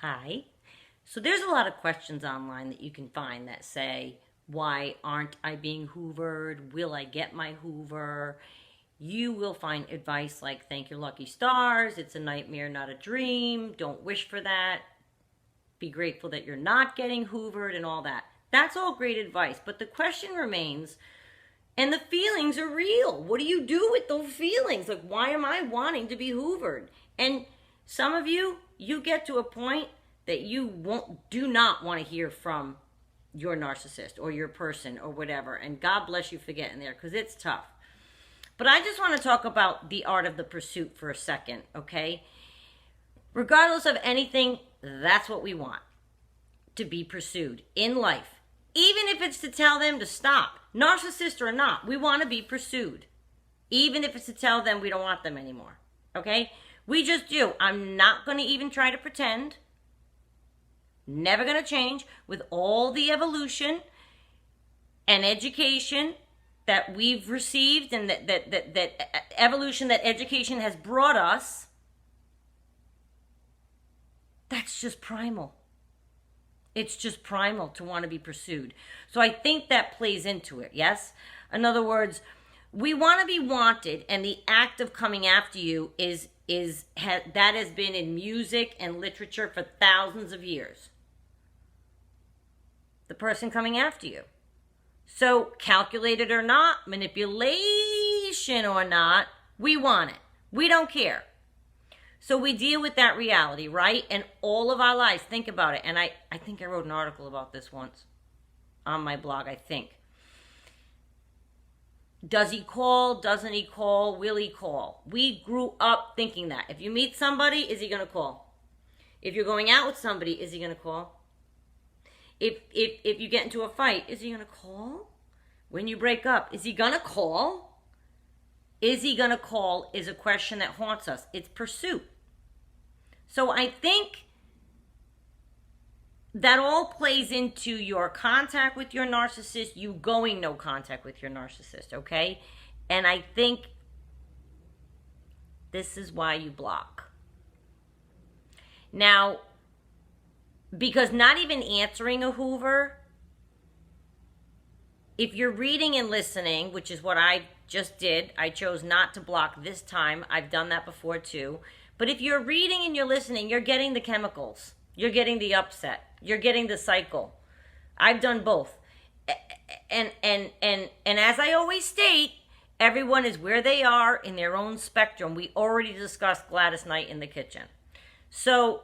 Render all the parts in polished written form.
Hi. So there's a lot of questions online that you can find that say, why aren't I being hoovered? Will I get my hoover? You will find advice like, thank your lucky stars. It's a nightmare, not a dream. Don't wish for that. Be grateful that you're not getting hoovered and all that. That's all great advice. But the question remains, and the feelings are real. What do you do with those feelings? Like, why am I wanting to be hoovered? And some of you, you get to a point that you do not want to hear from your narcissist or your person or whatever. And God bless you for getting there, because it's tough. But I just want to talk about the art of the pursuit for a second, okay? Regardless of anything, that's what we want, to be pursued in life. Even if it's to tell them to stop, narcissist or not, we want to be pursued. Even if it's to tell them we don't want them anymore, okay? We just do. I'm not going to even try to pretend. Never going to change. With all the evolution and education that we've received, and that evolution that education has brought us, that's just primal. It's just primal to want to be pursued. So I think that plays into it, yes? In other words, we want to be wanted, and the act of coming after you that has been in music and literature for thousands of years. The person coming after you. So, calculated or not, manipulation or not, we want it. We don't care. So we deal with that reality, right? And all of our lives, think about it. And I think I wrote an article about this once on my blog, I think. Does he call? Doesn't he call? Will he call? We grew up thinking that. If you meet somebody, is he going to call? If you're going out with somebody, is he going to call? If you get into a fight, is he going to call? When you break up, is he going to call? Is he going to call is a question that haunts us. It's pursuit. So I think that all plays into your contact with your narcissist, you going no contact with your narcissist, okay? And I think this is why you block. Now, because not even answering a hoover, if you're reading and listening, which is what I just did, I chose not to block this time. I've done that before too. But if you're reading and you're listening, you're getting the chemicals. You're getting the upset. You're getting the cycle. I've done both. And as I always state, everyone is where they are in their own spectrum. We already discussed Gladys Knight in the kitchen. So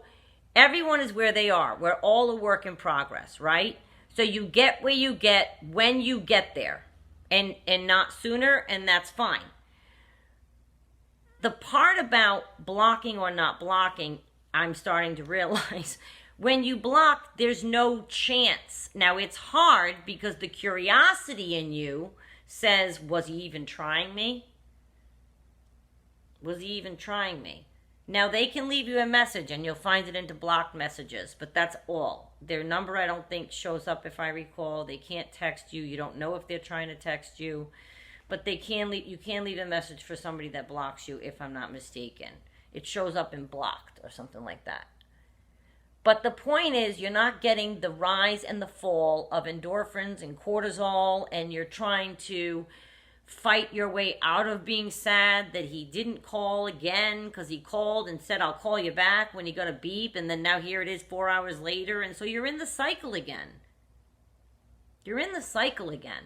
everyone is where they are. We're all a work in progress, right? So you get where you get when you get there, and not sooner, and that's fine. The part about blocking or not blocking, I'm starting to realize, when you block, there's no chance. Now, it's hard because the curiosity in you says, was he even trying me? Was he even trying me? Now, they can leave you a message, and you'll find it into blocked messages, but that's all. Their number, I don't think, shows up, if I recall. They can't text you. You don't know if they're trying to text you, but they can leave. You can leave a message for somebody that blocks you, if I'm not mistaken. It shows up in blocked or something like that. But the point is, you're not getting the rise and the fall of endorphins and cortisol, and you're trying to fight your way out of being sad that he didn't call again, because he called and said, I'll call you back when he got a beep, and then now here it is 4 hours later, and so you're in the cycle again. You're in the cycle again.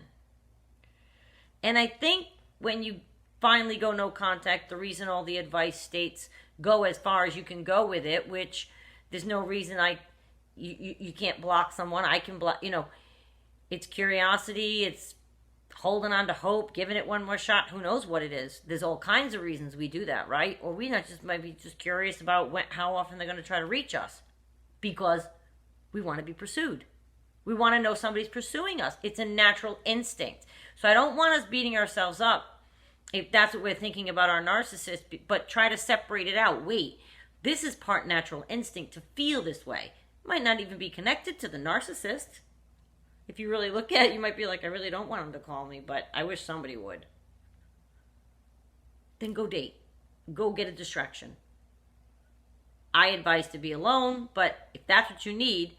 And I think when you finally go no contact, the reason all the advice states go as far as you can go with it, which there's no reason you can't block someone. I can block, it's curiosity, it's holding on to hope, giving it one more shot. Who knows what it is? There's all kinds of reasons we do that, right? Or we not just might be just curious about how often they're going to try to reach us, because we want to be pursued. We want to know somebody's pursuing us. It's a natural instinct. So I don't want us beating ourselves up if that's what we're thinking about our narcissist, but try to separate it out. Wait, this is part natural instinct to feel this way. It might not even be connected to the narcissist. If you really look at it, you might be like, I really don't want him to call me, but I wish somebody would. Then go date. Go get a distraction. I advise to be alone, but if that's what you need.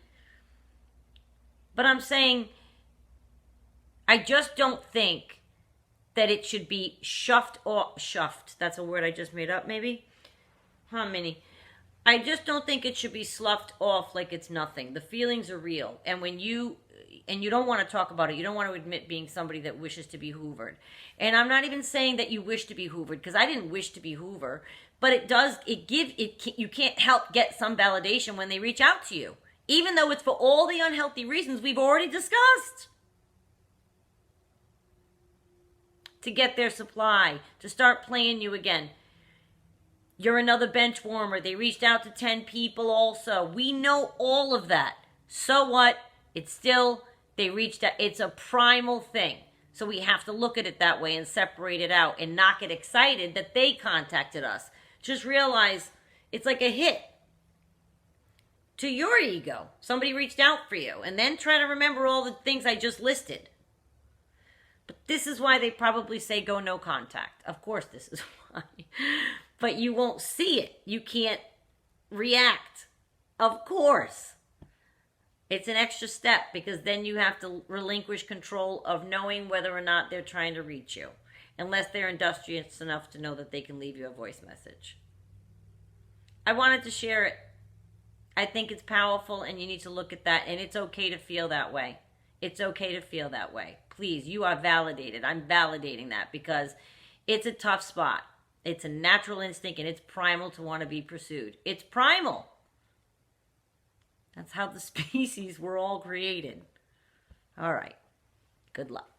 But I'm saying, I just don't think that it should be shuffed. That's a word I just made up, maybe? Huh, Minnie? I just don't think it should be sloughed off like it's nothing. The feelings are real. And you don't want to talk about it. You don't want to admit being somebody that wishes to be hoovered. And I'm not even saying that you wish to be hoovered, because I didn't wish to be hoover, but you can't help get some validation when they reach out to you, even though it's for all the unhealthy reasons we've already discussed. To get their supply, to start playing you again. You're another bench warmer. They reached out to 10 people also. We know all of that. So what? It's still, they reached out. It's a primal thing. So we have to look at it that way and separate it out and not get excited that they contacted us. Just realize it's like a hit to your ego. Somebody reached out for you. And then try to remember all the things I just listed. But this is why they probably say go no contact. Of course this is why. But you won't see it. You can't react. Of course. It's an extra step, because then you have to relinquish control of knowing whether or not they're trying to reach you. Unless they're industrious enough to know that they can leave you a voice message. I wanted to share it. I think it's powerful, and you need to look at that. And it's okay to feel that way. It's okay to feel that way. Please, you are validated. I'm validating that, because it's a tough spot. It's a natural instinct, and it's primal to want to be pursued. It's primal. That's how the species were all created. All right. Good luck.